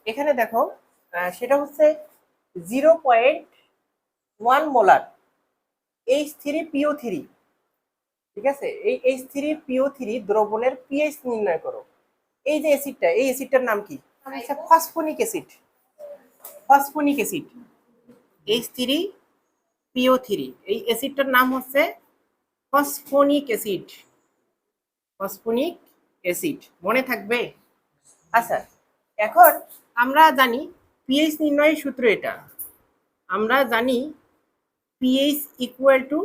এখানে দেখো সেটা হচ্ছে 0.1 মোলার H3PO3, ঠিক আছে। এই H3PO3 দ্রবণের পিএইচ নির্ণয় করো। এই যে অ্যাসিডটা, এই অ্যাসিডটার নাম কি? আচ্ছা, ফসফনিক অ্যাসিড। ফসফনিক অ্যাসিড H3PO3, এই অ্যাসিডটার নাম হচ্ছে ফসফনিক অ্যাসিড। ফসফনিক অ্যাসিড মনে থাকবে? আচ্ছা, এখন আমরা জানি পিএইচ নির্ণয়ের সূত্র এটা। আমরা জানি pH equal to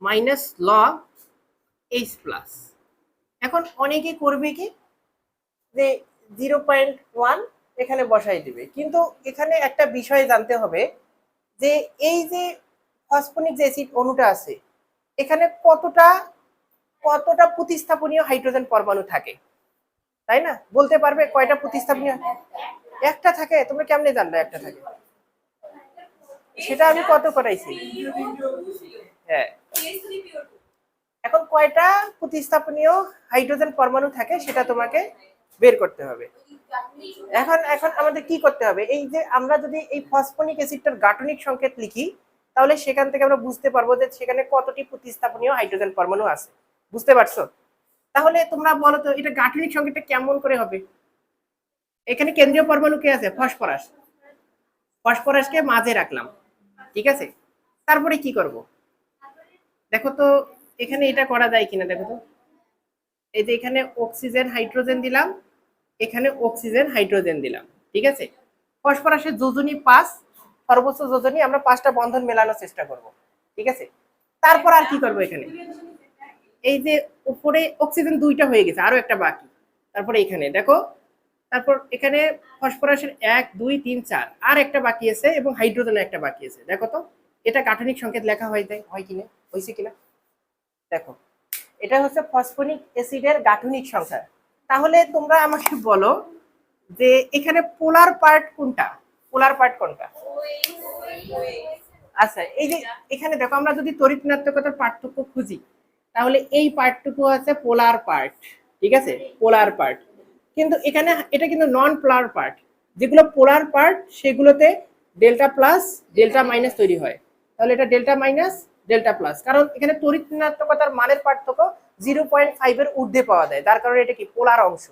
minus log H plus. এখন অনেকে করবে কি যে 0.1 এখানে বসাই দিবে, কিন্তু এখানে একটা বিষয় জানতে হবে যে এই যে ফসফনিক যে অ্যাসিড অণুটা আছে এখানে কতটা প্রতিস্থাপনীয় হাইড্রোজেন পরমাণু থাকে, তাই না? বলতে পারবে কয়টা প্রতিস্থাপনীয়? একটা থাকে। তোমরা কেমনে জানবে একটা থাকে? সেটা আমি কত করাইছি। হ্যাঁ, এখন কয়টা প্রতিস্থাপনীয় হাইড্রোজেন পরমাণু থাকে সেটা তোমাকে বের করতে হবে। এখন আমাদের কি করতে হবে? এই যে আমরা যদি এই ফসফনিক অ্যাসিডটার গাঠনিক সংকেত লিখি তাহলে সেখান থেকে আমরা বুঝতে পারবো যে সেখানে কতটি প্রতিস্থাপনীয় হাইড্রোজেন পরমাণু আছে। বুঝতে পারছো? তাহলে তোমরা বলো তো এটা গাঠনিক সংকেতটা কেমন করে হবে? এখানে কেন্দ্রীয় পরমাণু কে আছে? ফসফরাস। ফসফরাসকে মাঝে রাখলাম, ঠিক আছে। তারপরে কি করব দেখো তো, এখানে এটা করা যায় কিনা দেখো তো। এই যে এখানে অক্সিজেন হাইড্রোজেন দিলাম, এখানে অক্সিজেন হাইড্রোজেন দিলাম, ঠিক আছে। ফসফরাসের যোজনী 5, সর্বোচ্চ যোজনী আমরা 5টা বন্ধন মেলানোর চেষ্টা করব, ঠিক আছে। তারপর আর কি করব? এখানে এই যে উপরে অক্সিজেন 2টা হয়ে গেছে, আরো একটা বাকি। তারপরে এখানে দেখো, তারপর এখানে ফসফরাসের 1 2 3 4 আর একটা বাকি আছে, এবং হাইড্রোজেনের একটা বাকি আছে। দেখো তো এটা গাঠনিক সংকেত লেখা হয় কিনা, হয়েছে কিনা দেখো। এটা হচ্ছে ফসফনিক অ্যাসিডের গাঠনিক সংখ্যা। তাহলে তোমরা আমাকে বলো যে এখানে পোলার পার্ট কোনটা? পোলার পার্ট কোনটা? আচ্ছা, এই যে এখানে দেখো আমরা যদি তড়িৎ ঋণাত্মকতার পার্থক্য খুঁজি তাহলে এই পার্টটুকু আছে পোলার পার্ট, ঠিক আছে, পোলার পার্ট। কিন্তু এখানে এটা কিন্তু নন পোলার পার্ট। যেগুলো পোলার পার্ট সেগুলোতে ডেল্টা প্লাস ডেল্টা মাইনাস তৈরি হয়। তাহলে এটা ডেল্টা মাইনাস ডেল্টা প্লাস, কারণ এখানে তড়িৎ ঋণাত্মকতার মানের পার্থক্য 0.5 এর ঊর্ধ্বে পাওয়া যায়, যার কারণে এটা কি পোলার অংশ।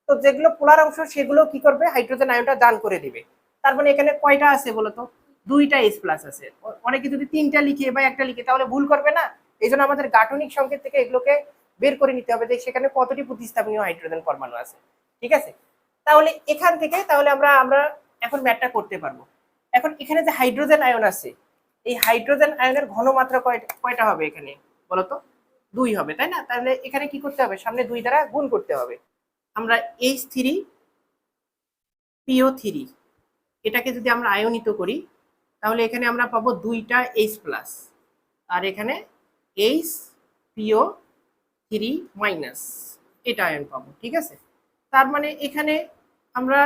তো যেগুলো পোলার অংশ সেগুলো কি করবে? হাইড্রোজেন আয়নটা দান করে দিবে। তার মানে এখানে কয়টা আছে বলতো? 2টা H প্লাস আছে। অনেকে যদি 3টা লিখে বা একটা লিখে তাহলে ভুল করবে না। এই জন্য আমাদের গাঠনিক সংকেত থেকে এগুলোকে বের করে নিতে হবে যে সেখানে কতটি প্রতিস্থাপনীয় হাইড্রোজেন পরমাণু আছে, ঠিক আছে। তাহলে এখান থেকে তাহলে আমরা এখন ম্যাথটা করতে পারবো। এখন এখানে যে হাইড্রোজেন আয়ন আছে, এই হাইড্রোজেন আয়নের ঘনমাত্রা কয়টা হবে এখানে বলতো? 2 হবে, তাই না? তাহলে এখানে কি করতে হবে? সামনে 2 দ্বারা গুণ করতে হবে। আমরা H3PO3 এটাকে যদি আমরা আয়নিত করি তাহলে এখানে আমরা পাবো 2টা H প্লাস, আর এখানে HPO3 মাইনাস, এটা আয়ন পাবো, ঠিক আছে। তার মানে এখানে আমরা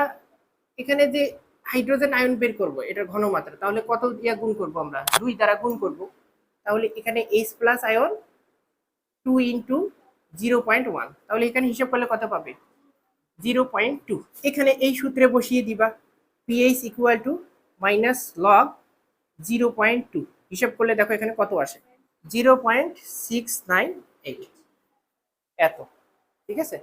এখানে যে হাইড্রোজেন আয়ন বের করব এটার ঘনমাত্রা, তাহলে কত দিয়ে গুণ করব? আমরা 2 দ্বারা গুণ করব। তাহলে এখানে H প্লাস আয়ন 2 ইন্টু 0.1, তাহলে এখানে হিসাব করলে কত পাবে? 0.2। এখানে এই সূত্রে বসিয়ে দিবা pH equal to minus log 0.2। হিসাব করলে দেখো এখানে কত আসে? 0.698, এত, ঠিক আছে।